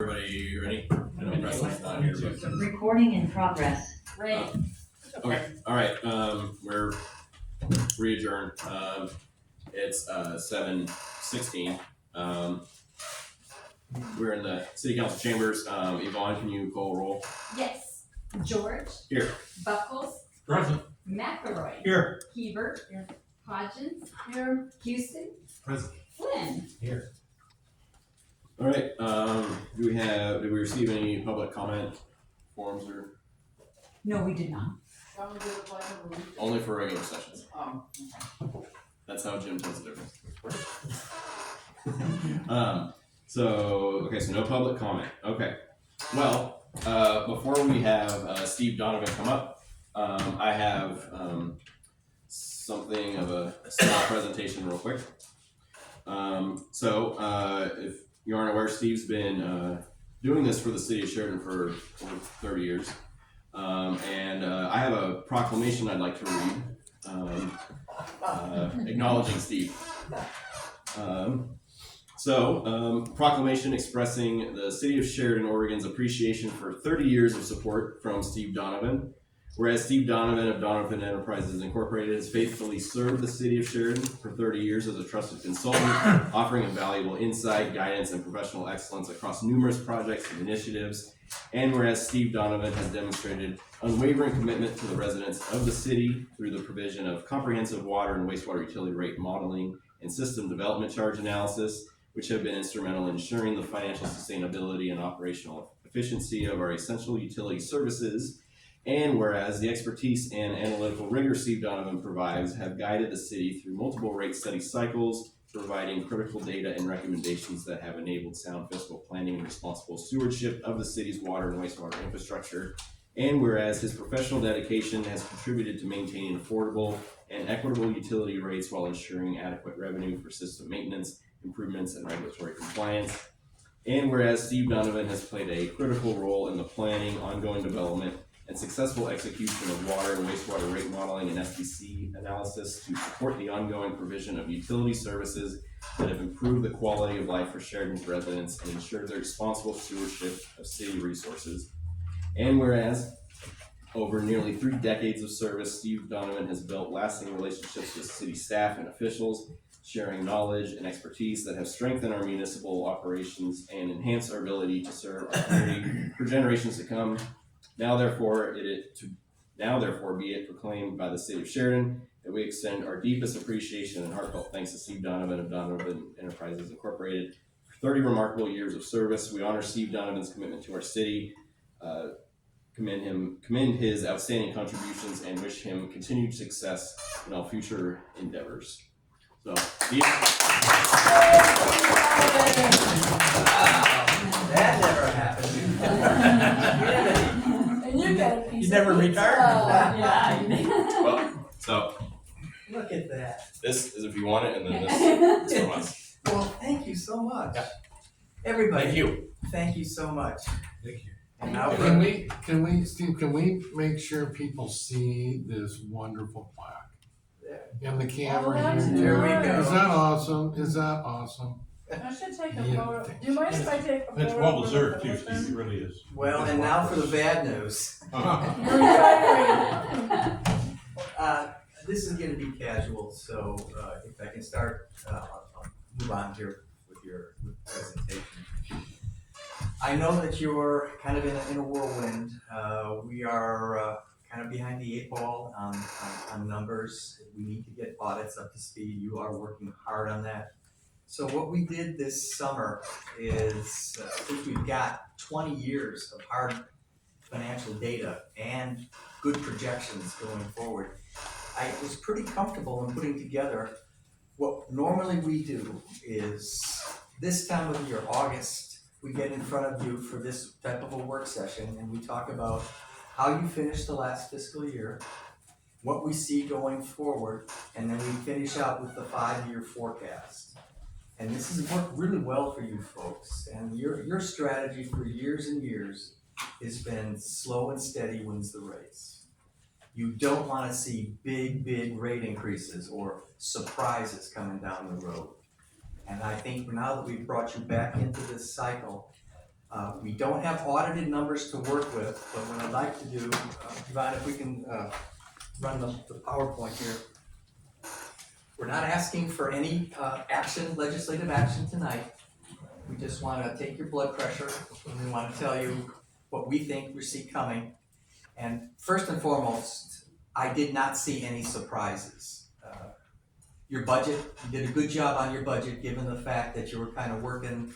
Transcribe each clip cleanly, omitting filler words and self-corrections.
Everybody ready? I know Preston's not here, but Recording in progress. okay. All right. We're re-adjourned. It's 7:16. We're in the City Council chambers. Yvonne, can you call roll? Yes. George. Here. Buckles. Present. McElroy. Here. Hebert. Here. Hodgins. Here. Houston. Present. Flynn. Here. All right. Did we receive any public comment forms or No, we did not. only for regular sessions? Okay. That's how Jim tells the difference. So no public comment. Okay. Well, before we have Steve Donovan come up, I have something of a small presentation real quick. If you aren't aware, Steve's been doing this for the City of Sheridan for over 30 years. And I have a proclamation I'd like to read acknowledging Steve. Proclamation expressing the City of Sheridan, Oregon's appreciation for 30 years of support from Steve Donovan. Whereas Steve Donovan of Donovan Enterprises Incorporated has faithfully served the City of Sheridan for 30 years as a trusted consultant, offering invaluable insight, guidance, and professional excellence across numerous projects and initiatives. And whereas Steve Donovan has demonstrated unwavering commitment to the residents of the city through the provision of comprehensive water and wastewater utility rate modeling and system development charge analysis, which have been instrumental in ensuring the financial sustainability and operational efficiency of our essential utility services. And whereas the expertise and analytical rigor Steve Donovan provides have guided the city through multiple rate study cycles, providing critical data and recommendations that have enabled sound fiscal planning and responsible stewardship of the city's water and wastewater infrastructure. And whereas his professional dedication has contributed to maintaining affordable and equitable utility rates while ensuring adequate revenue for system maintenance, improvements, and regulatory compliance. And whereas Steve Donovan has played a critical role in the planning, ongoing development, and successful execution of water and wastewater rate modeling and SDC analysis to support the ongoing provision of utility services that have improved the quality of life for Sheridan's residents and ensured their responsible stewardship of city resources. And whereas over nearly 3 decades of service, Steve Donovan has built lasting relationships with city staff and officials, sharing knowledge and expertise that have strengthened our municipal operations and enhanced our ability to serve our community for generations to come. Now therefore be it proclaimed by the City of Sheridan that we extend our deepest appreciation and heartfelt thanks to Steve Donovan of Donovan Enterprises Incorporated for 30 remarkable years of service. We honor Steve Donovan's commitment to our city, commend his outstanding contributions, and wish him continued success in all future endeavors. So, Steve. That never happened. And you got a piece You never of pizza. retired? Yeah. Well, so Look at that. this is if you want it, and then this is from us. Well, thank you so much. Yeah. Everybody. Thank you. Thank you so much. Thank you. And now Can we, Steve, can we make sure people see this wonderful plaque in the camera here? Here we go. Is that awesome? Is that awesome? I should take a Yeah. photo. Do you mind if I take a photo? It's well deserved with too, the Steve, it really is. Well, and now for the bad news. You're retiring. This is going to be casual, so if I can start, I'll move on here with your presentation. I know that you're kind of in a whirlwind. We are kind of behind the 8 ball on numbers. We need to get audits up to speed. You are working hard on that. So what we did this summer is, since we've got 20 years of hard financial data and good projections going forward, I was pretty comfortable in putting together what normally we do is this time of year, August, we get in front of you for this type of a work session and we talk about how you finished the last fiscal year, what we see going forward, and then we finish out with the 5-year forecast. And this has worked really well for you folks. And your strategy for years and years has been slow and steady wins the race. You don't want to see big rate increases or surprises coming down the road. And I think now that we've brought you back into this cycle, We don't have audited numbers to work with, but what I'd like to do, Yvonne, if we can run the PowerPoint here. We're not asking for any legislative action tonight. We just want to take your blood pressure, and we want to tell you what we think we see coming. And first and foremost, I did not see any surprises. Your budget, you did a good job on your budget, given the fact that you were kind of working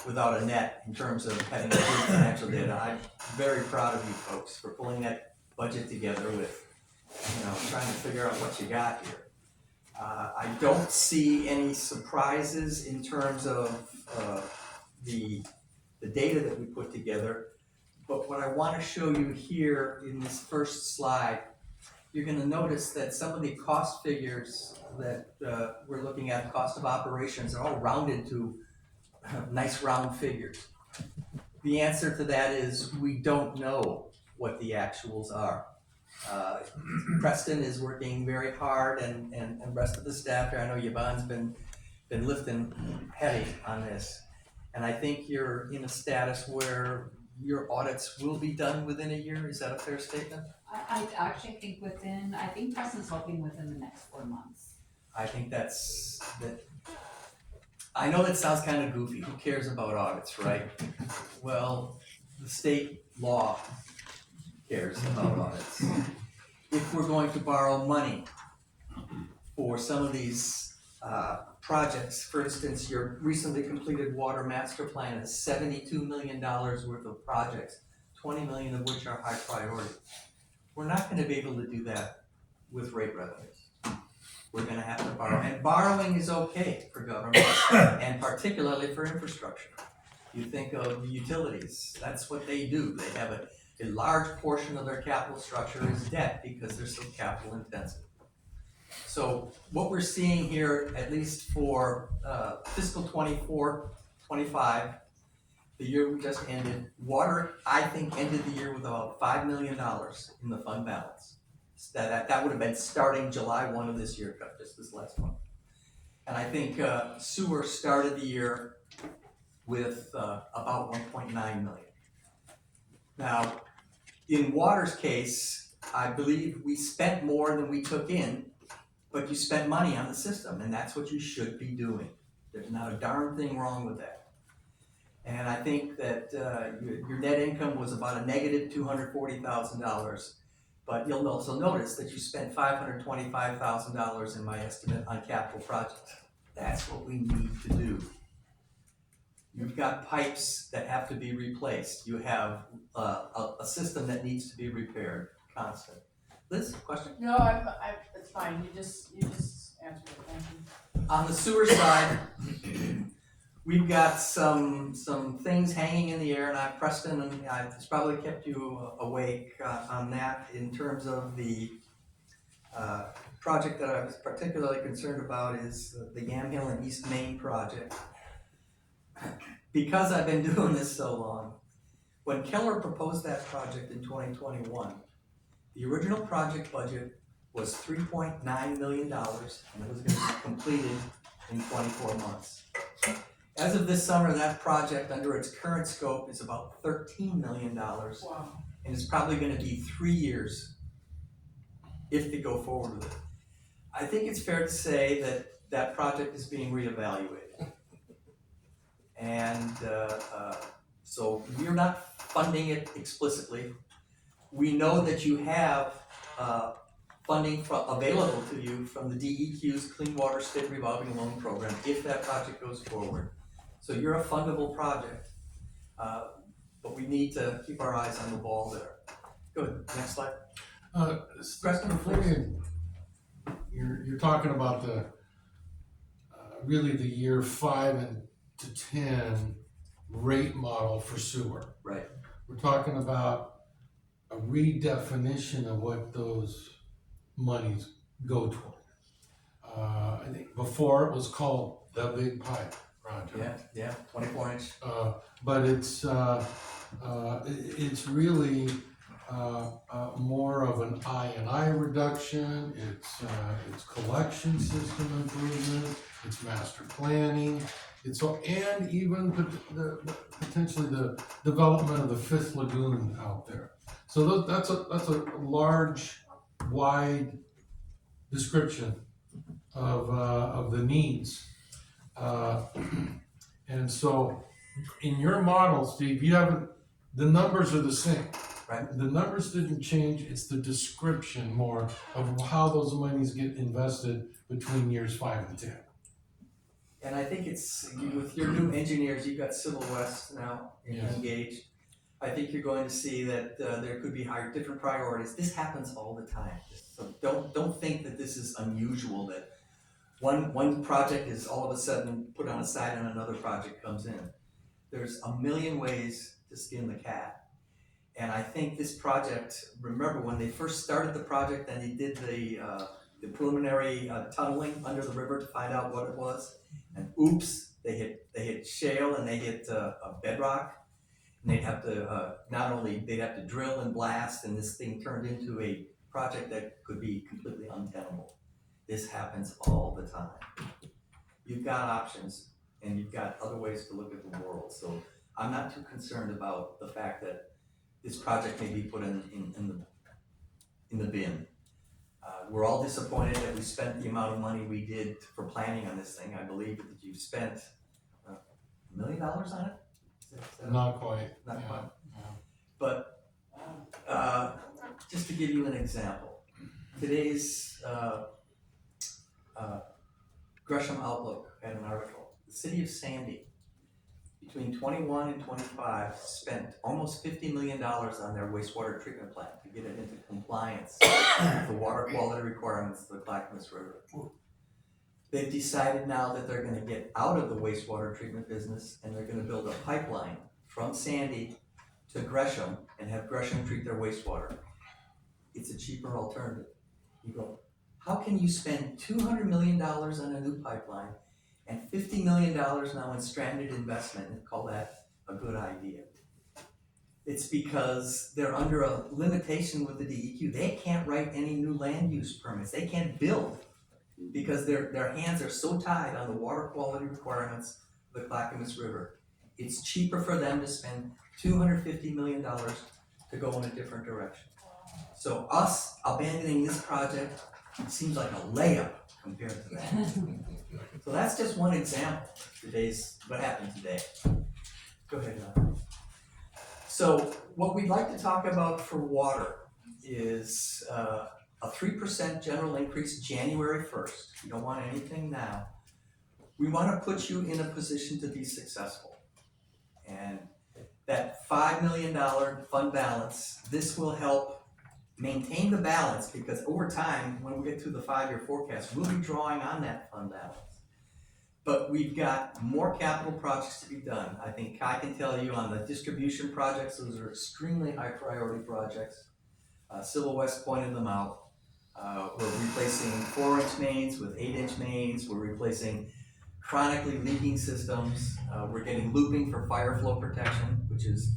without a net in terms of having good financial data. I'm very proud of you folks for pulling that budget together with, trying to figure out what you got here. I don't see any surprises in terms of the data that we put together, but what I want to show you here in this first slide, you're going to notice that some of the cost figures that we're looking at, cost of operations, are all rounded to nice round figures. The answer to that is we don't know what the actuals are. Preston is working very hard, and the rest of the staff here. I know Yvonne's been lifting heavy on this, and I think you're in a status where your audits will be done within a year. Is that a fair statement? I actually think I think Preston's hoping within the next 4 months. I think that. I know that sounds kind of goofy. Who cares about audits, right? Well, the state law cares about audits. If we're going to borrow money for some of these projects, for instance, your recently completed water master plan is $72 million worth of projects, 20 million of which are high priority. We're not going to be able to do that with rate revenues. We're going to have to borrow, and borrowing is okay for government, and particularly for infrastructure. You think of utilities, that's what they do. They have a large portion of their capital structure is debt because they're so capital intensive. So what we're seeing here, at least for fiscal 24-25, the year we just ended, water, I think, ended the year with about $5 million in the fund balance. That would have been starting July 1 of this year, just this last month. And I think sewer started the year with about 1.9 million. Now, in water's case, I believe we spent more than we took in, but you spent money on the system, and that's what you should be doing. There's not a darn thing wrong with that. And I think that your net income was about a negative $240,000. But you'll also notice that you spent $525,000 in my estimate on capital projects. That's what we need to do. You've got pipes that have to be replaced. You have a system that needs to be repaired, constant. Liz, question? No, it's fine, you just answered it, thank you. On the sewer side, we've got some things hanging in the air, and Preston, and it's probably kept you awake on that in terms of the project that I was particularly concerned about is the Yamhill and East Main project. Because I've been doing this so long, when Keller proposed that project in 2021, the original project budget was $3.9 million, and it was going to be completed in 24 months. As of this summer, that project under its current scope is about $13 million. Wow. And it's probably going to be 3 years if they go forward with it. I think it's fair to say that that project is being reevaluated. And so we're not funding it explicitly. We know that you have funding available to you from the DEQ's Clean Water State Revolving Loan Program if that project goes forward. So you're a fundable project, but we need to keep our eyes on the ball there. Good, next slide. Preston, you're talking about the really the year 5 to 10 rate model for sewer. Right. We're talking about a redefinition of what those monies go toward. I think before it was called the Big Pipe Project. Yeah, 24-inch. But it's really more of an I&I reduction. It's collection system improvement. It's master planning. It's all, and even potentially the development of the fifth lagoon out there. So that's a large, wide description of the needs. And so in your model, Steve, you haven't, the numbers are the same. Right. The numbers didn't change, it's the description more of how those monies get invested between years 5 and 10. And I think with your new engineers, you've got Civil West now Yes. engaged. I think you're going to see that there could be different priorities. This happens all the time. So don't think that this is unusual, that one project is all of a sudden put on a side and another project comes in. There's a million ways to skin the cat. And I think this project, remember when they first started the project and they did the preliminary tunneling under the river to find out what it was, and oops, they hit shale and they hit a bedrock, and they'd have to they'd have to drill and blast, and this thing turned into a project that could be completely untenable. This happens all the time. You've got options and you've got other ways to look at the world. So I'm not too concerned about the fact that this project may be put in the bin. We're all disappointed that we spent the amount of money we did for planning on this thing. I believe that you've spent $1 million on it? Not quite. Not yeah, quite. yeah. But just to give you an example, today's Gresham Outlook had an article. The city of Sandy, between 21 and 25, spent almost $50 million on their wastewater treatment plant to get it into compliance with the water quality requirements of the Clackamas River. They've decided now that they're gonna get out of the wastewater treatment business and they're gonna build a pipeline from Sandy to Gresham and have Gresham treat their wastewater. It's a cheaper alternative. You go, how can you spend $200 million on a new pipeline and $50 million now in stranded investment and call that a good idea? It's because they're under a limitation with the DEQ. They can't write any new land use permits. They can't build because their hands are so tied on the water quality requirements of the Clackamas River. It's cheaper for them to spend $250 million to go in a different direction. So us abandoning this project seems like a layup compared to that. So that's just one example of what happened today. Go ahead, John. So what we'd like to talk about for water is a 3% general increase January 1st. You don't want anything now. We want to put you in a position to be successful. And that $5 million fund balance, this will help maintain the balance, because over time, when we get through the 5-year forecast, we'll be drawing on that fund balance. But we've got more capital projects to be done. I think Kai can tell you on the distribution projects, those are extremely high priority projects. Civil West pointed them out. We're replacing 4-inch mains with 8-inch mains. We're replacing chronically leaking systems. We're getting looping for fire flow protection, which is,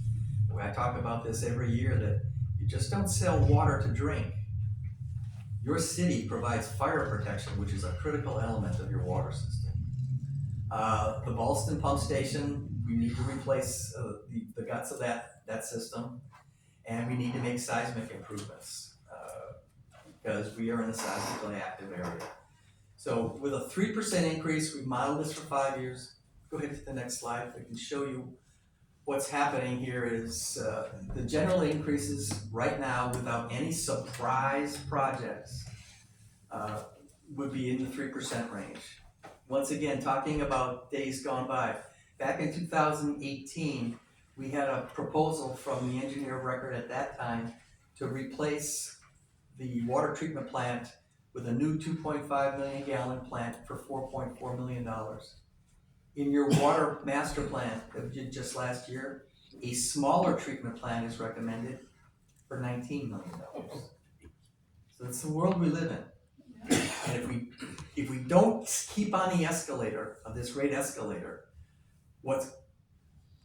I talk about this every year, that you just don't sell water to drink. Your city provides fire protection, which is a critical element of your water system. The Ballston pump station, we need to replace the guts of that system, and we need to make seismic improvements because we are in a seismically active area. So with a 3% increase, we modeled this for 5 years. Go ahead to the next slide. I can show you what's happening here is the general increases right now without any surprise projects would be in the 3% range. Once again, talking about days gone by, back in 2018, we had a proposal from the engineer of record at that time to replace the water treatment plant with a new 2.5 million gallon plant for $4.4 million. In your water master plan that we did just last year, a smaller treatment plant is recommended for $19 million. So it's the world we live in. And if we don't keep on the escalator of this rate escalator, what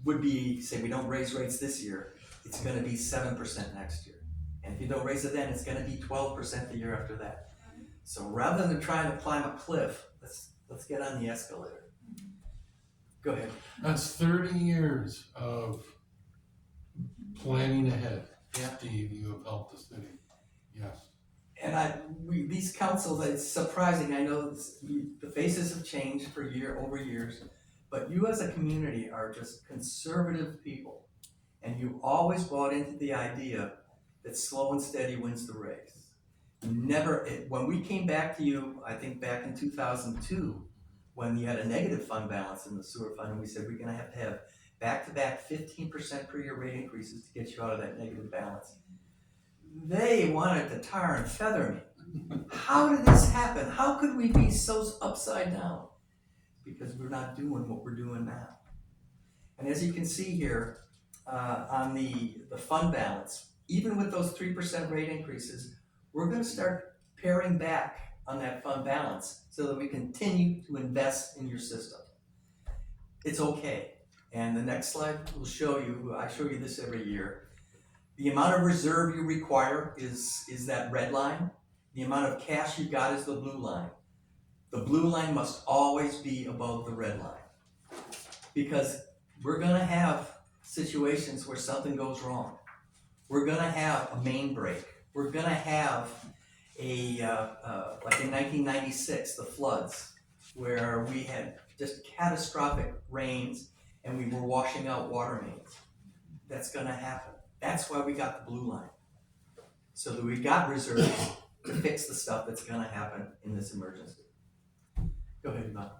would be, say we don't raise rates this year, it's gonna be 7% next year. And if you don't raise it then, it's gonna be 12% the year after that. So rather than trying to climb a cliff, let's get on the escalator. Go ahead. That's 30 years of planning ahead. Yeah. Steve, you have helped the city. Yes. And these councils, it's surprising, I know the faces have changed over years, but you as a community are just conservative people. And you always bought into the idea that slow and steady wins the race. When we came back to you, I think back in 2002, when you had a negative fund balance in the sewer fund, and we said we're gonna have to have back-to-back 15% per year rate increases to get you out of that negative balance. They wanted to tar and feather me. How did this happen? How could we be so upside down? Because we're not doing what we're doing now. And as you can see here, on the fund balance, even with those 3% rate increases, we're gonna start paring back on that fund balance so that we continue to invest in your system. It's okay. And the next slide will show you, I show you this every year. The amount of reserve you require is that red line. The amount of cash you got is the blue line. The blue line must always be above the red line. Because we're gonna have situations where something goes wrong. We're gonna have a main break. We're gonna have like in 1996, the floods, where we had just catastrophic rains and we were washing out water mains. That's gonna happen. That's why we got the blue line. So that we got reserves to fix the stuff that's gonna happen in this emergency. Go ahead, Bob.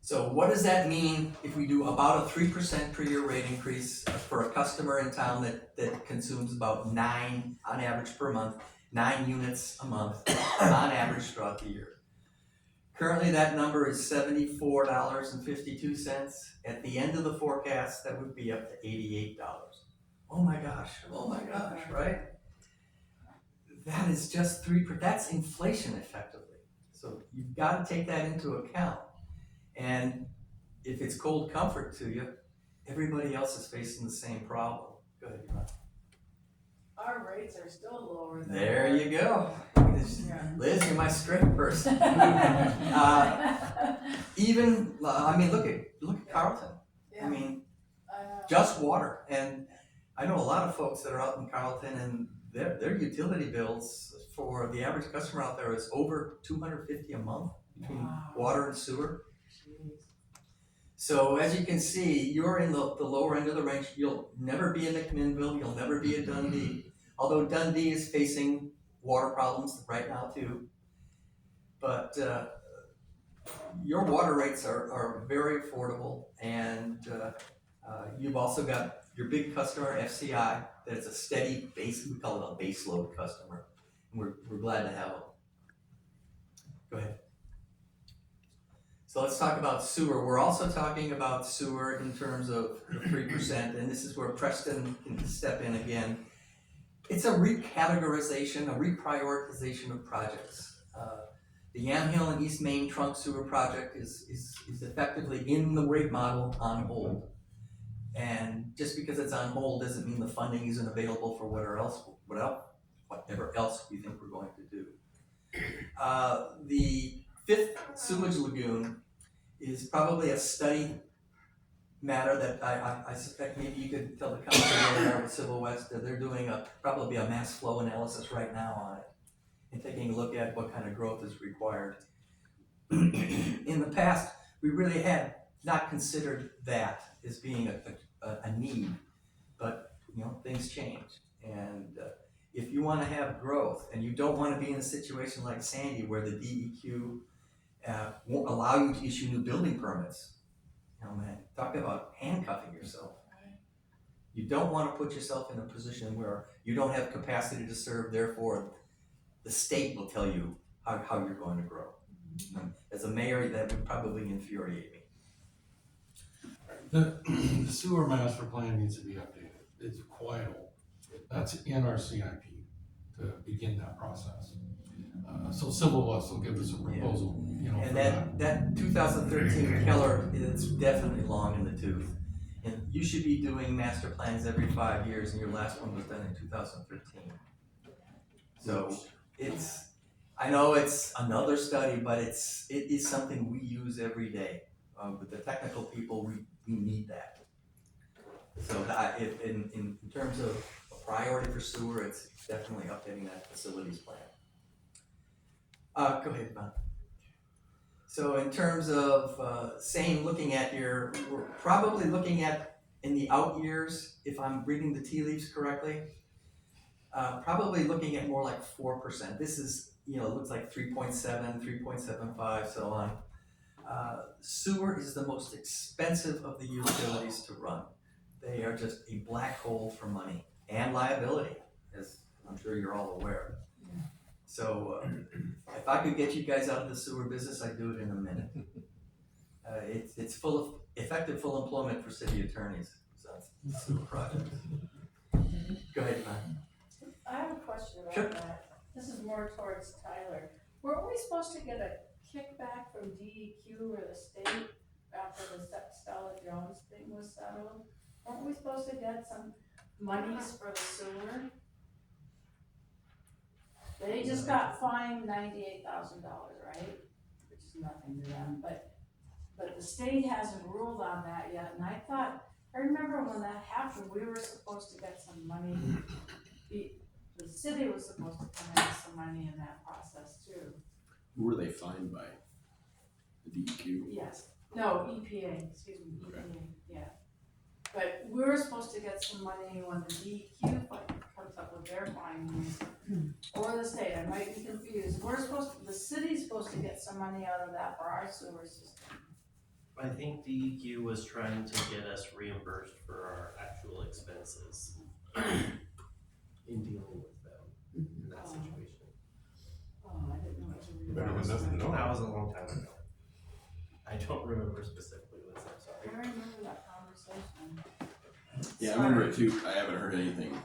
So what does that mean if we do about a 3% per year rate increase for a customer in town that consumes about 9 on average per month, 9 units a month on average throughout the year? Currently that number is $74.52. At the end of the forecast, that would be up to $88. Oh my gosh, right? That is just that's inflation effectively. So you've got to take that into account. And if it's cold comfort to you, everybody else is facing the same problem. Go ahead, Yvonne. Our rates are still lower than. There you go. Yeah. Liz, you're my straight person. Even, I mean, look at Carlton. Yeah, I mean, I know. just water. And I know a lot of folks that are out in Carlton, and their utility bills for the average customer out there is over $250 a month between water and sewer. Jeez. So as you can see, you're in the lower end of the range. You'll never be a McMinnville, you'll never be a Dundee. Although Dundee is facing water problems right now too. But your water rates are very affordable, and you've also got your big customer, FCI, that's a steady base, we call it a base load customer. And we're glad to have them. Go ahead. So let's talk about sewer. We're also talking about sewer in terms of the 3%, and this is where Preston can step in again. It's a recategorization, a reprioritization of projects. The Yamhill and East Main trunk sewer project is effectively in the rate model on hold. And just because it's on hold doesn't mean the funding isn't available for whatever else we think we're going to do. The 5th sewage lagoon is probably a study matter that I suspect maybe you could tell the councilor there with Civil West that they're doing probably a mass flow analysis right now on it and taking a look at what kind of growth is required. In the past, we really had not considered that as being a need, but you know, things change. And if you want to have growth and you don't want to be in a situation like Sandy where the DEQ won't allow you to issue new building permits, you know, man, talk about handcuffing yourself. You don't want to put yourself in a position where you don't have capacity to serve, therefore the state will tell you how you're going to grow. As a mayor, that would probably infuriate me. The sewer master plan needs to be updated. It's quite old. That's in our CIP to begin that process. So Civil West will give us a proposal, you know, And for that 2013 Keller, it's definitely long in the tooth. And you should be doing master plans every 5 years, and your last one was done in 2013. So I know it's another study, but it is something we use every day. with the technical people, we need that. So in terms of a priority for sewer, it's definitely updating that facilities plan. Go ahead, Bob. So in terms of looking at we're probably looking at in the out years, if I'm reading the tea leaves correctly, probably looking at more like 4%. This is, it looks like 3.7, 3.75, so on. Sewer is the most expensive of the utilities to run. They are just a black hole for money and liability, as I'm sure you're all aware. So if I could get you guys out of the sewer business, I'd do it in a minute. It's full employment for city attorneys, so it's sewer projects. Go ahead, Matt. I have a question about Sure. that. This is more towards Tyler. Weren't we supposed to get a kickback from DEQ or the state after the Stella Jones thing was settled? Weren't we supposed to get some monies for the sewer? They just got fined $98,000, right? Which is nothing to them, but the state hasn't ruled on that yet, and I remember when that happened, we were supposed to get some money. The city was supposed to come in with some money in that process too. Who were they fined by? The DEQ? Yes, no, EPA, excuse me, EPA, yeah. But we were supposed to get some money when the DEQ comes up with their findings, or the state, I might be confused. The city's supposed to get some money out of that for our sewer system. I think DEQ was trying to get us reimbursed for our actual expenses in dealing with them in that situation. Oh, I didn't know it was a Better than nothing, no. That was a long time ago. I don't remember specifically what I'm I sorry. remember that conversation. Yeah, I remember it too. I haven't heard anything,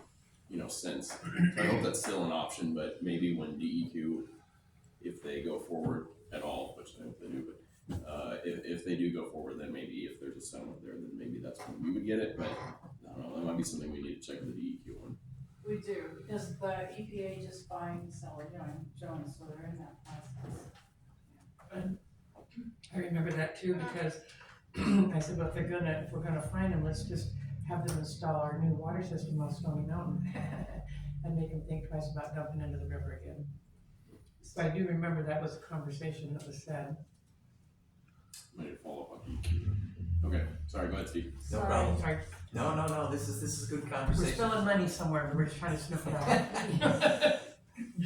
since. So I hope that's still an option, but maybe when DEQ, if they go forward at all, which I hope they do, but if they do go forward, then maybe if there's a settlement there, then maybe that's when we would get it, but I don't know, that might be something we need to check with the DEQ on. We do, because the EPA just fined Stella Jones, so they're in that process. I remember that too, because I said, well, if we're gonna find them, let's just have them install our new water system on Stony Mountain and make them think twice about dumping into the river again. So I do remember that was a conversation that was said. Might need to follow up on DEQ. Okay, sorry, go ahead, Steve. No Sorry. problem. Sorry, No, this is good we're conversation. spilling money somewhere, but we're just trying to sniff it out.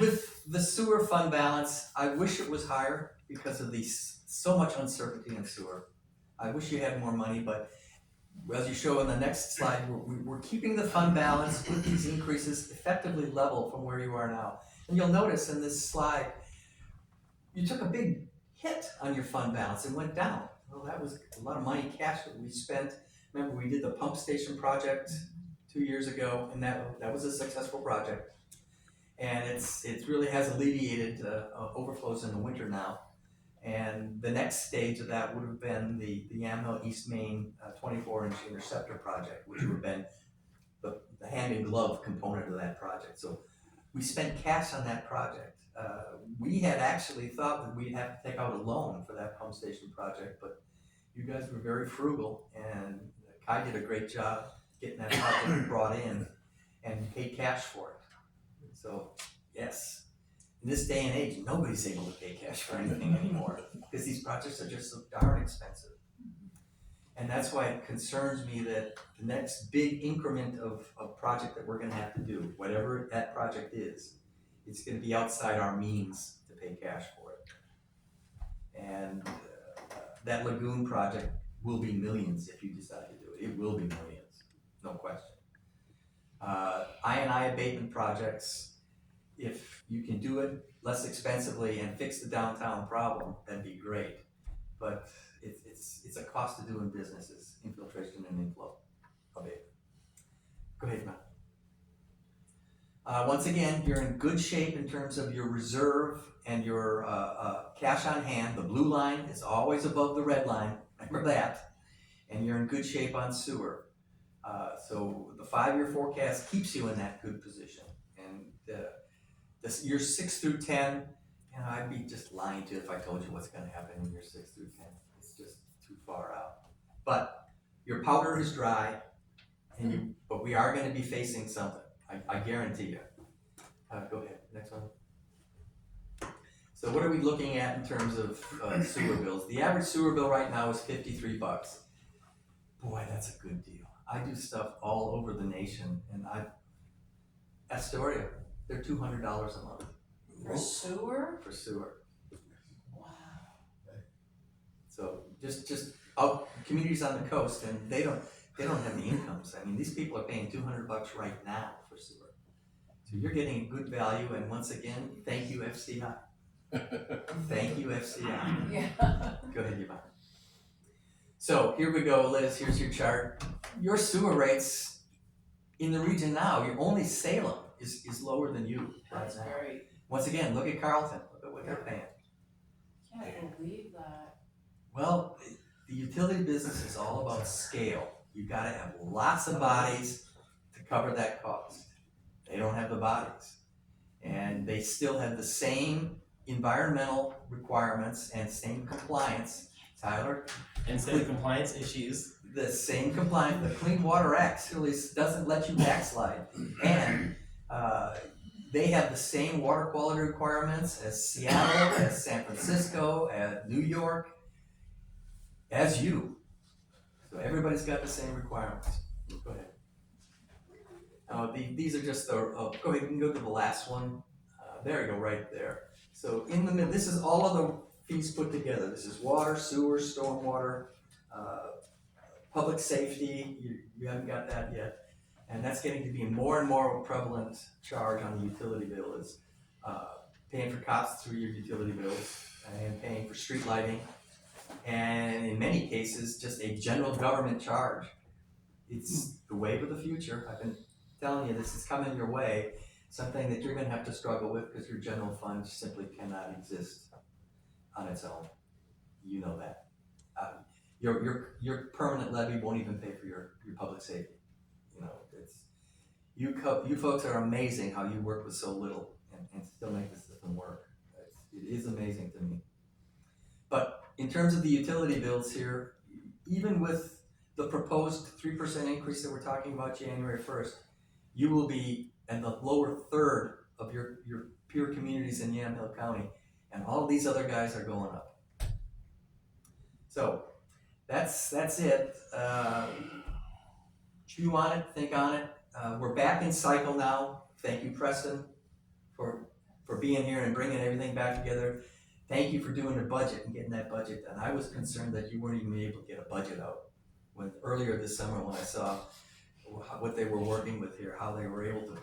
With the sewer fund balance, I wish it was higher because of so much uncertainty in sewer. I wish you had more money, but as you show in the next slide, we're keeping the fund balance with these increases effectively level from where you are now. And you'll notice in this slide, you took a big hit on your fund balance and went down. Well, that was a lot of money, cash that we spent. Remember, we did the pump station project 2 years ago, and that was a successful project. And it really has alleviated overflows in the winter now. And the next stage of that would have been the Yamhill East Main 24-inch interceptor project, which would have been the hand-in-glove component of that project. So we spent cash on that project. We had actually thought that we'd have to take out a loan for that pump station project, but you guys were very frugal, and Kai did a great job getting that project brought in and paid cash for it. So, yes, in this day and age, nobody's able to pay cash for anything anymore because these projects are just so darn expensive. And that's why it concerns me that the next big increment of project that we're gonna have to do, whatever that project is, it's gonna be outside our means to pay cash for it. And that lagoon project will be millions if you decide to do it. It will be millions, no question. I&I abatement projects, if you can do it less expensively and fix the downtown problem, that'd be great. But it's a cost to doing businesses, infiltration and inflow abatement. Go ahead, Matt. Once again, you're in good shape in terms of your reserve and your cash on hand. The blue line is always above the red line, remember that. And you're in good shape on sewer. So the 5-year forecast keeps you in that good position. And years 6 through 10, I'd be just lying to you if I told you what's gonna happen in years 6 through 10. It's just too far out. But your powder is dry, but we are gonna be facing something, I guarantee you. Go ahead, next one. So what are we looking at in terms of sewer bills? The average sewer bill right now is $53. Boy, that's a good deal. I do stuff all over the nation, and Astoria, they're $200 a month For sewer? for sewer. Wow. So just out communities on the coast, and they don't have the incomes. I mean, these people are paying $200 right now for sewer. So you're getting a good value, and once again, thank you FCI. Thank you FCI. Yeah. Go ahead, Yvonne. So here we go, Liz, here's your chart. Your sewer rates in the region now, your only Salem is lower than you right That's now. great. Once again, look at Carlton, look at what they're paying. Can't believe that. Well, the utility business is all about scale. You gotta have lots of bodies to cover that cost. They don't have the bodies. And they still have the same environmental requirements and same compliance, Tyler. And same compliance issues. The same compliance, the Clean Water Act really doesn't let you backslide. And they have the same water quality requirements as Seattle, as San Francisco, as New York, as you. So everybody's got the same requirements. Go ahead. These are just the, go ahead, you can go to the last one. There you go, right there. So in the middle, this is all of the fees put together. This is water, sewer, stormwater, public safety, you haven't got that yet. And that's getting to be more and more of a prevalent charge on the utility bill is paying for cops through your utility bills and paying for street lighting. And in many cases, just a general government charge. It's the wave of the future. I've been telling you this is coming your way. Something that you're gonna have to struggle with because your general fund simply cannot exist on its own. You know that. Your permanent levy won't even pay for your public safety. You know, it's you folks are amazing how you work with so little and still make the system work. It is amazing to me. But in terms of the utility bills here, even with the proposed 3% increase that we're talking about January 1st, you will be in the lower third of your peer communities in Yamhill County, and all of these other guys are going up. So that's it. Chew on it, think on it. We're back in cycle now. Thank you, Preston, for being here and bringing everything back together. Thank you for doing the budget and getting that budget done. I was concerned that you weren't even able to get a budget out earlier this summer when I saw what they were working with here, how they were able to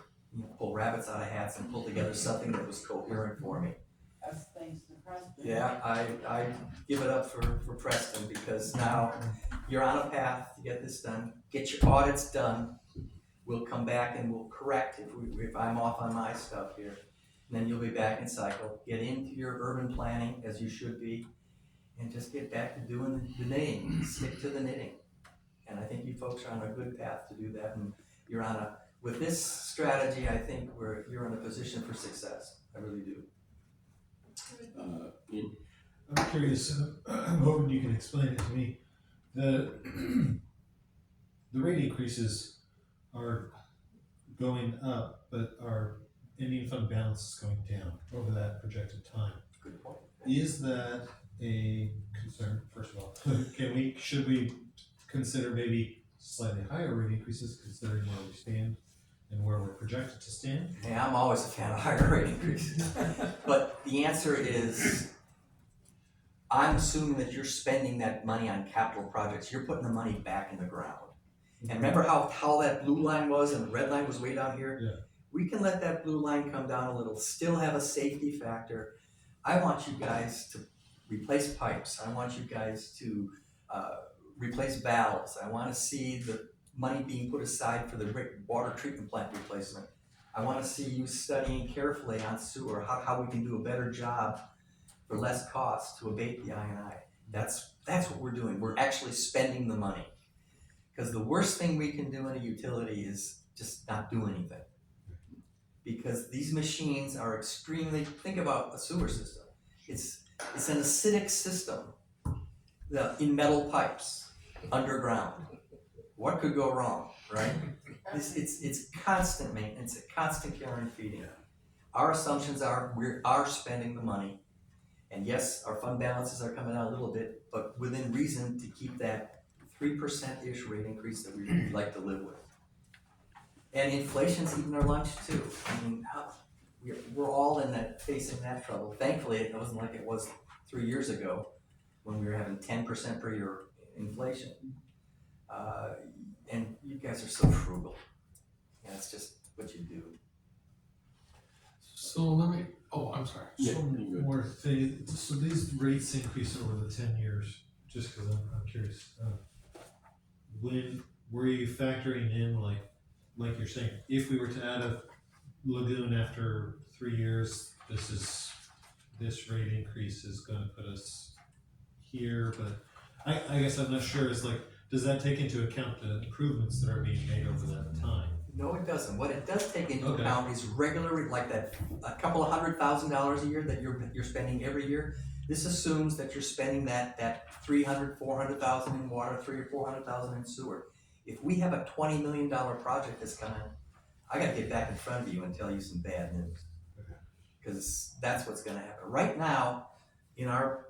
pull rabbits out of hats and pull together something that was coherent for me. That's thanks to Preston. Yeah, I give it up for Preston because now you're on a path to get this done. Get your audits done. We'll come back and we'll correct if I'm off on my stuff here. And then you'll be back in cycle. Get into your urban planning as you should be, and just get back to doing the knitting. Stick to the knitting. And I think you folks are on a good path to do that. And you're on with this strategy, I think you're in a position for success. I really do. Ian? I'm curious, I'm hoping you can explain it to me. The rate increases are going up, but our Indian fund balance is going down over that projected time. Good point. Is that a concern, first of all? Should we consider maybe slightly higher rate increases considering where we stand and where we're projected to stand? Hey, I'm always a fan of higher rate increases. But the answer is, I'm assuming that you're spending that money on capital projects. You're putting the money back in the ground. And remember how tall that blue line was and the red line was way down here? Yeah. We can let that blue line come down a little, still have a safety factor. I want you guys to replace pipes. I want you guys to replace valves. I want to see the money being put aside for the water treatment plant replacement. I want to see you studying carefully on sewer, how we can do a better job for less cost to abate the I&I. That's what we're doing. We're actually spending the money. Because the worst thing we can do in a utility is just not do anything. Because these machines are extremely, think about a sewer system. It's an acidic system. in metal pipes, underground. What could go wrong, right? It's constant maintenance, constant care and feeding. Our assumptions are we are spending the money. And yes, our fund balances are coming out a little bit, but within reason to keep that 3%-ish rate increase that we'd like to live with. And inflation's eating our lunch too. I mean, we're all facing that trouble. Thankfully, it wasn't like it was 3 years ago when we were having 10% per year inflation. And you guys are so frugal. And it's just what you do. So let me, I'm sorry. Yeah, So you're good. more things, so these rates increase over the 10 years, just cause I'm curious. When were you factoring in like you're saying, if we were to add a lagoon after 3 years, this rate increase is gonna put us here, but I guess I'm not sure, is like, does that take into account the improvements that are being made over that time? No, it doesn't. What it does take into Okay. account is regular, like that, a couple of $100,000 a year that you're spending every year. This assumes that you're spending that 300, 400,000 in water, 300 or 400,000 in sewer. If we have a $20 million project that's coming, I gotta get back in front of you and tell you some bad news. Because that's what's gonna happen. Right now, in our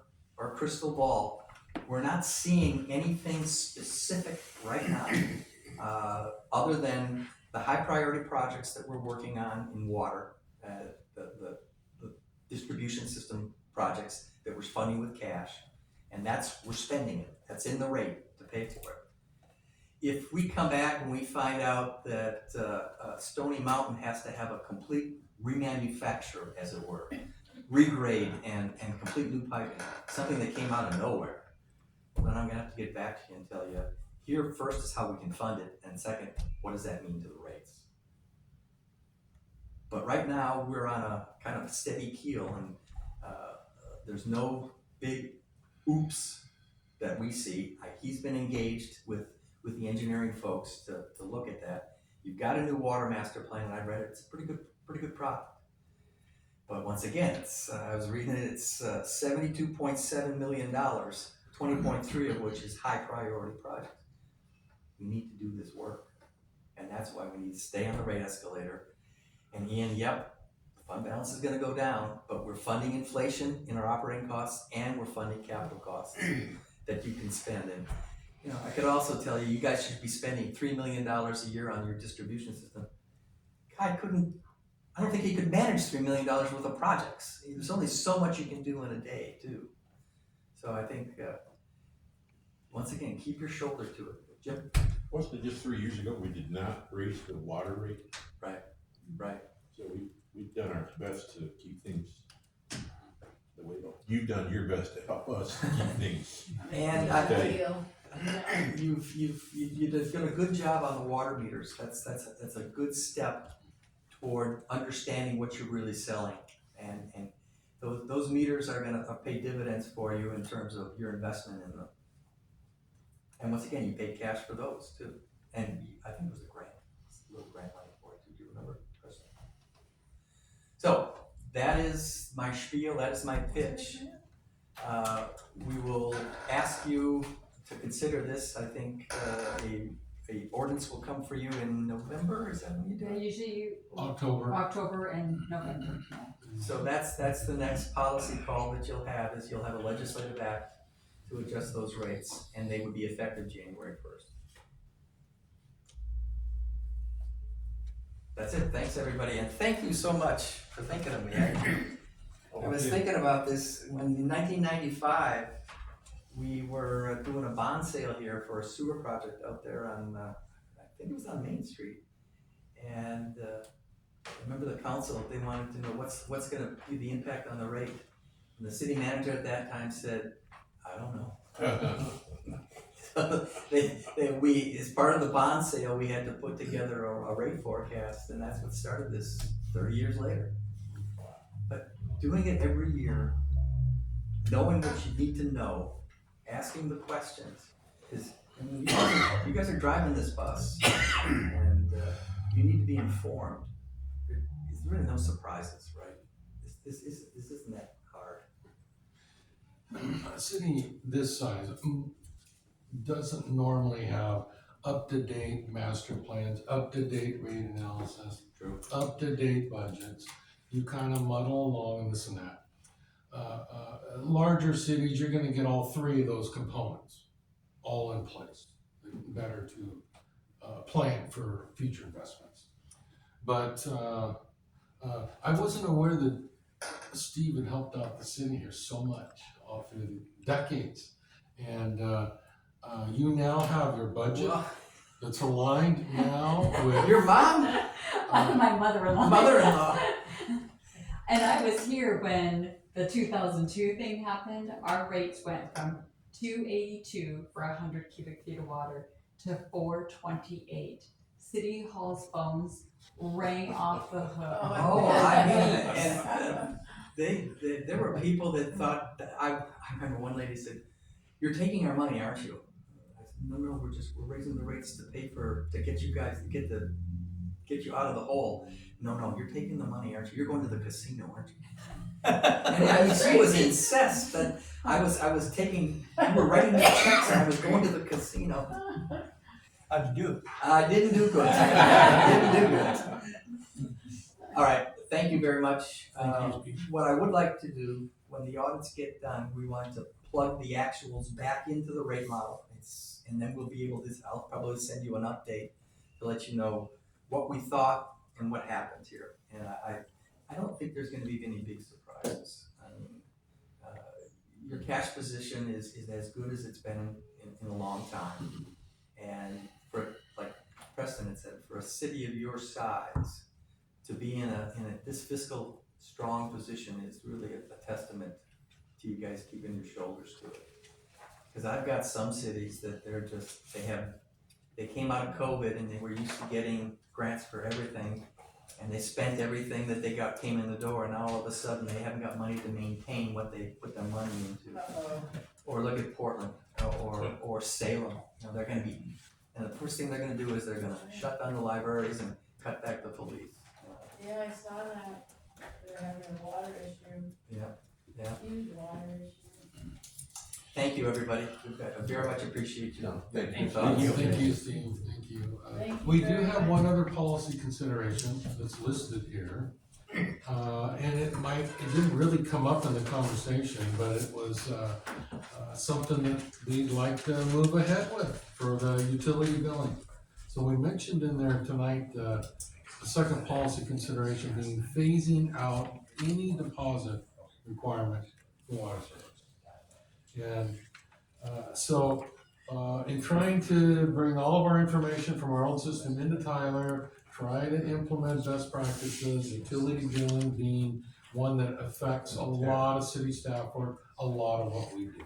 crystal ball, we're not seeing anything specific right now, other than the high priority projects that we're working on in water, the distribution system projects that we're funding with cash, and we're spending it. That's in the rate to pay for it. If we come back and we find out that Stony Mountain has to have a complete remanufacture, as it were, regrade and complete new piping, something that came out of nowhere, then I'm gonna have to get back to you and tell you, here first is how we can fund it, and second, what does that mean to the rates? But right now, we're on a kind of steady keel, and there's no big oops that we see. He's been engaged with the engineering folks to look at that. You've got a new water master plan, and I read it. It's a pretty good product. But once again, I was reading it. It's $72.7 million, 20.3 of which is high priority projects. We need to do this work, and that's why we need to stay on the rate escalator. And Ian, yep, the fund balance is gonna go down, but we're funding inflation in our operating costs, and we're funding capital costs that you can spend. And you know, I could also tell you, you guys should be spending $3 million a year on your distribution system. I don't think he could manage $3 million worth of projects. There's only so much you can do in a day, too. So I think, once again, keep your shoulder to it. Jim? Wasn't it just 3 years ago, we did not raise the water rate? Right. So we've done our best to keep things the way you've done your best to help us keep things. And steady. you've done a good job on the water meters. That's a good step toward understanding what you're really selling. And those meters are gonna pay dividends for you in terms of your investment in them. And once again, you paid cash for those too. And I think it was a little grant money for it. Do you remember, Preston? So that is my spiel, that is my pitch. We will ask you to consider this. I think a ordinance will come for you in November, is that when you do it? Usually October. and November. So that's the next policy call that you'll have, is you'll have a legislative act to adjust those rates, and they would be effective January 1st. That's it, thanks everybody, and thank you so much for thinking of me. I was thinking about this when in 1995, we were doing a bond sale here for a sewer project out there on, I think it was on Main Street. And I remember the council, they wanted to know what's gonna be the impact on the rate. And the city manager at that time said, I don't know. So we, as part of the bond sale, we had to put together a rate forecast, and that's what started this 30 years later. But doing it every year, knowing what you need to know, asking the questions, because you guys are driving this bus, and you need to be informed. There's really no surprises, right? This isn't that hard. a city this size doesn't normally have up-to-date master plans, up-to-date rate analysis, True. up-to-date budgets. You kind of muddle along and this and that. Larger cities, you're gonna get all three of those components all in place. Better to plan for future investments. But I wasn't aware that Steve had helped out the city here so much all through the decades. And you now have your budget Well, that's aligned now with. your mom, My mother-in-law. mother-in-law. And I was here when the 2002 thing happened. Our rates went from 282 for 100 cubic feet of water to 428. City Hall's phones rang off the hook. Oh, I mean, and there were people that thought that I remember one lady said, "You're taking our money, aren't you?" I said, "No, we're raising the rates to pay to get you guys to get you out of the hole." No, you're taking the money, aren't you? You're going to the casino, aren't you? And I mean, she was incensed that I was taking, you were writing the checks and I was going to the casino. How'd you do? I didn't do good. I didn't do good. All right, thank you very much. What I would like to do, when the audits get done, we want to plug the actuals back into the rate model. And then we'll be able to, I'll probably send you an update to let you know what we thought and what happened here. And I don't think there's gonna be any big surprises. I mean, your cash position is as good as it's been in a long time. And for, like Preston had said, for a city of your size, to be in this fiscal strong position is really a testament to you guys keeping your shoulders to it. Because I've got some cities that they came out of COVID and they were used to getting grants for everything, and they spent everything that they came in the door, and now all of a sudden they haven't got money to maintain what they put their money into. Or look at Portland or Salem. You know, they're going to be, and the first thing they're going to do is they're going to shut down the libraries and cut back the police. Yeah, I saw that. They're having a water issue. Yeah. Huge water issue. Thank you, everybody. I very much appreciate you. No, thank you. Thank you, Steve, thank you. Thank you We do very have much. one other policy consideration that's listed here. And it didn't really come up in the conversation, but it was something that we'd like to move ahead with for the utility billing. So we mentioned in there tonight, the second policy consideration being phasing out any deposit requirement for water service. And so in trying to bring all of our information from our own system into Tyler, try to implement best practices, utility billing being one that affects a lot of city staff work, a lot of what we do.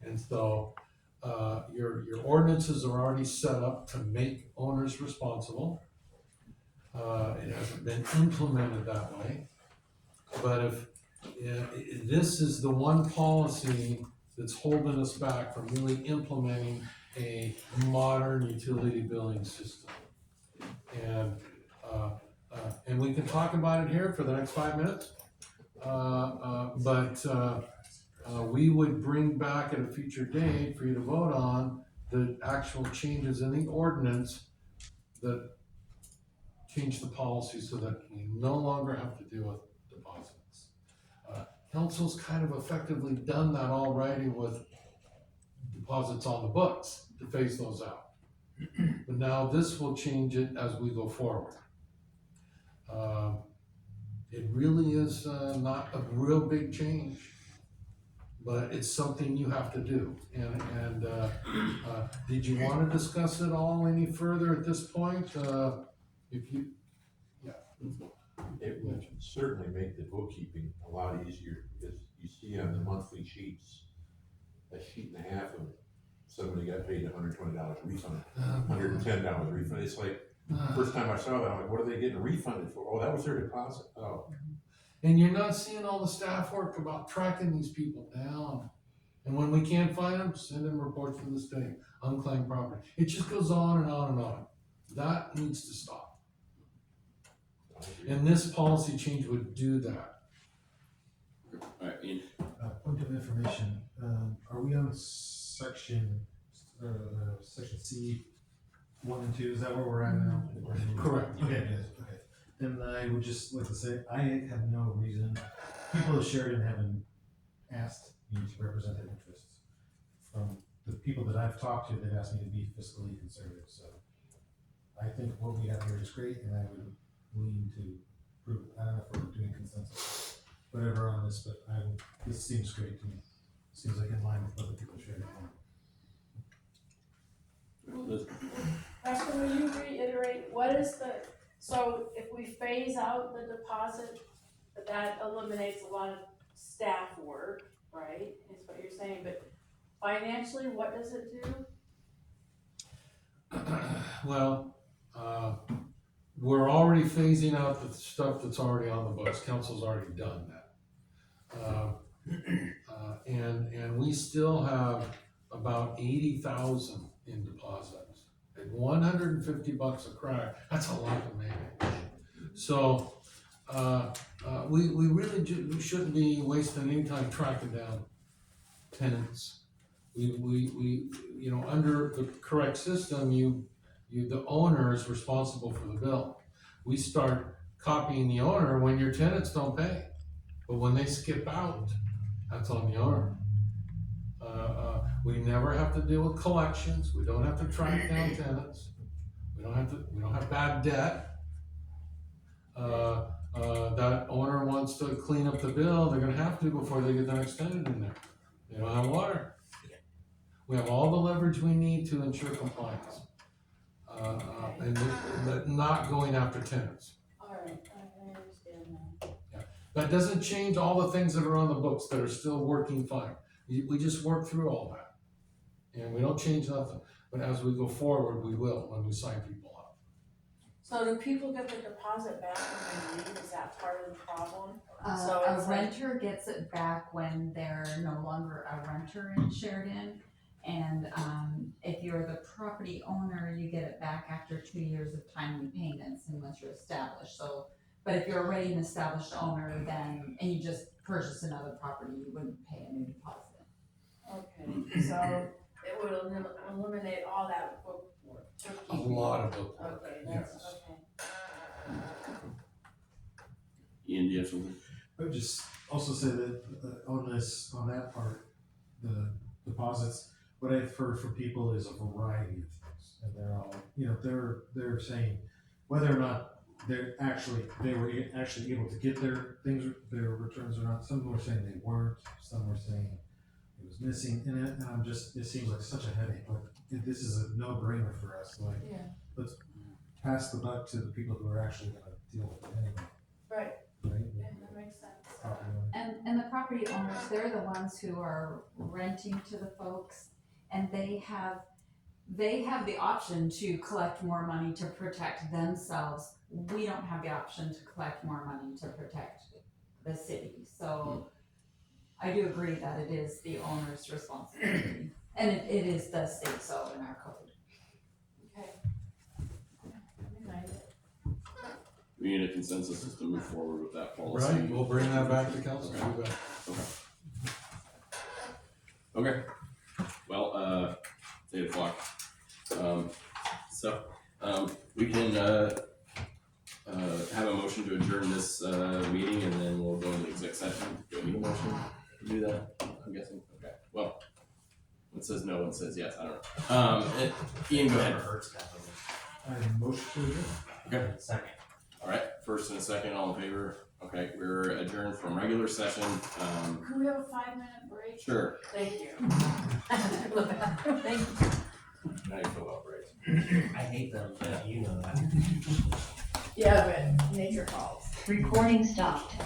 And so your ordinances are already set up to make owners responsible. It hasn't been implemented that way. But if this is the one policy that's holding us back from really implementing a modern utility billing system. And we can talk about it here for the next 5 minutes. But we would bring back at a future date for you to vote on the actual changes in the ordinance that change the policy so that we no longer have to deal with deposits. Council's kind of effectively done that already with deposits on the books to phase those out. But now this will change it as we go forward. It really is not a real big change, but it's something you have to do. And did you want to discuss it all any further at this point? It would certainly make the bookkeeping a lot easier, because you see on the monthly sheets, a sheet and a half of somebody got paid $120 refund, $110 refund. It's like, first time I saw that, I'm like, what are they getting refunded for? Oh, that was their deposit. Oh. And you're not seeing all the staff work about tracking these people down. And when we can't find them, send them reports to the state, unclaimed property. It just goes on and on and on. That needs to stop. And this policy change would do that. Alright, Ian. Point of information, are we on section C 1 and 2? Is that where we're at now? Correct. Okay, yes, okay. Then I would just like to say, I have no reason, people of Sheridan haven't asked me to represent their interests. From the people that I've talked to, they've asked me to be fiscally conservative, so I think what we have here is great, and I would lean to approve. I don't know if we're doing consensus, whatever on this, but this seems great to me. Seems like in line with other people sharing. Preston, will you reiterate, what is so if we phase out the deposit, that eliminates a lot of staff work, right? Is what you're saying, but financially, what does it do? Well, we're already phasing out the stuff that's already on the books. Council's already done that. And we still have about 80,000 in deposits. At $150 a crack, that's a lot to make. So, we really shouldn't be wasting any time tracking down tenants. We you know, under the correct system, the owner is responsible for the bill. We start copying the owner when your tenants don't pay, but when they skip out, that's on the owner. We never have to deal with collections. We don't have to track down tenants. We don't have bad debt. That owner wants to clean up the bill, they're gonna have to before they get the next tenant in there. They don't have water. We have all the leverage we need to ensure compliance. But not going after tenants. All right, I understand that. That doesn't change all the things that are on the books that are still working fine. We just work through all that. And we don't change nothing, but as we go forward, we will when we sign people up. So do people get the deposit back when they leave? Is that part of the problem? So A it's like- renter gets it back when they're no longer a renter in Sheridan. And if you're the property owner, you get it back after 2 years of timely payments and once you're established. So, but if you're already an established owner, then, and you just purchase another property, you wouldn't pay a new deposit. Okay, so it would eliminate all that bookwork. A lot of bookwork, Okay, that's, yes. okay. Ian, do you have something? I would just also say that on that part, the deposits, what I've heard from people is a variety of things, and they're all, they're saying whether or not they were actually able to get their returns or not. Some were saying they weren't, some were saying it was missing, and it seems like such a headache. Like this is a no-brainer for us. Like, Yeah. let's pass the buck to the people who are actually going to deal with it anyway. Right, Right? yeah, that makes sense. Property owner. And the property owners, they're the ones who are renting to the folks, and they have the option to collect more money to protect themselves. We don't have the option to collect more money to protect the city. So I do agree that it is the owner's responsibility, and it is the state so in our code. Okay. Good night. We need a consensus just to move forward with that policy. Right, we'll bring that back to council. Okay. You bet. Okay. Well, it's 8 o'clock. We can have a motion to adjourn this meeting, and then we'll go into exec session. Do we need a motion to do that? I'm guessing. Okay. Well, one says no, one says yes. I don't know. Ian, go ahead. I motion to adjourn. Okay. Second. All right. First and a second, all in favor. Okay, we're adjourned from regular session. Could we have a 5-minute break? Sure. Thank you. Thank you. Now you feel well, right? I hate them, but you know that. Yeah, but nature calls. Recording stopped.